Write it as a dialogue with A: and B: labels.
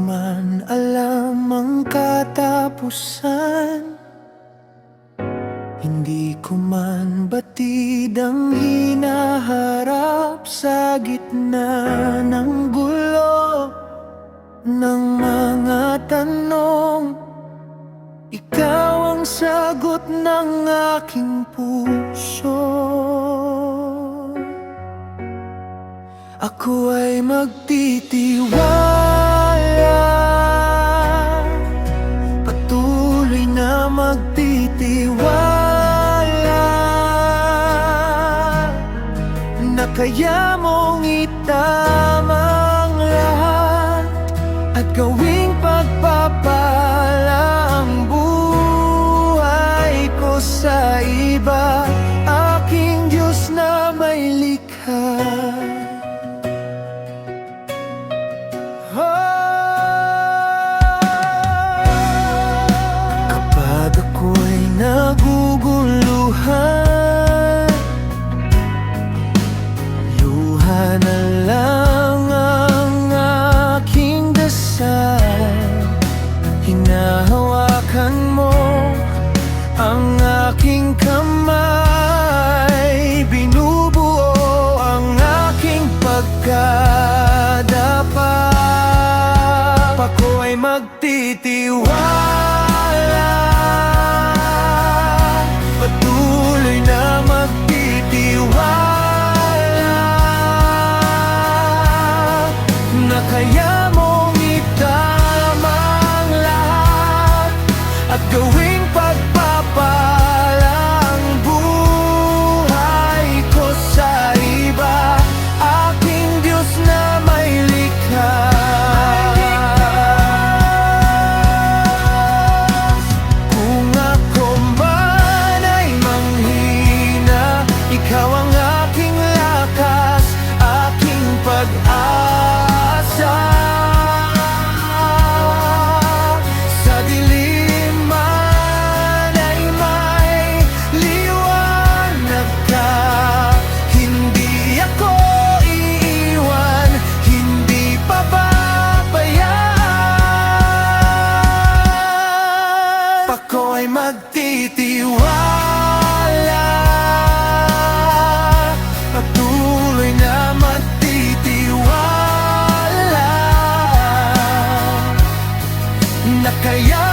A: man alam ang katapusan, hindi ko man batid ang hinaharap sa gitna ng gulo ng mga tanong. Ikaw ang sagot ng aking puso. Ako ay magtitiwala, patuloy na magtitiwala, na kaya mong itama ang lahat at gawing pagpapala ang buhay ko sa iba, aking Diyos na may likha. Kapag ako'y naguguluhan, luha na lang ang aking dasal. Hinahawakan mo ang aking kamay, binubuo ang aking pagkadapa. Ako ay magtitiwala, patuloy na magtitiwala, na kaya mong itama ang lahat at gawing pagpapala ang buhay ko sa iba, aking Diyos na may likha. Ikaw ang aking lakas, aking pag-asa. Sa dilim man ay may liwanag ka. Hindi ako iiwan, hindi pababayaan. Ako'y magtitiwala, patuloy na magtitiwala, na kaya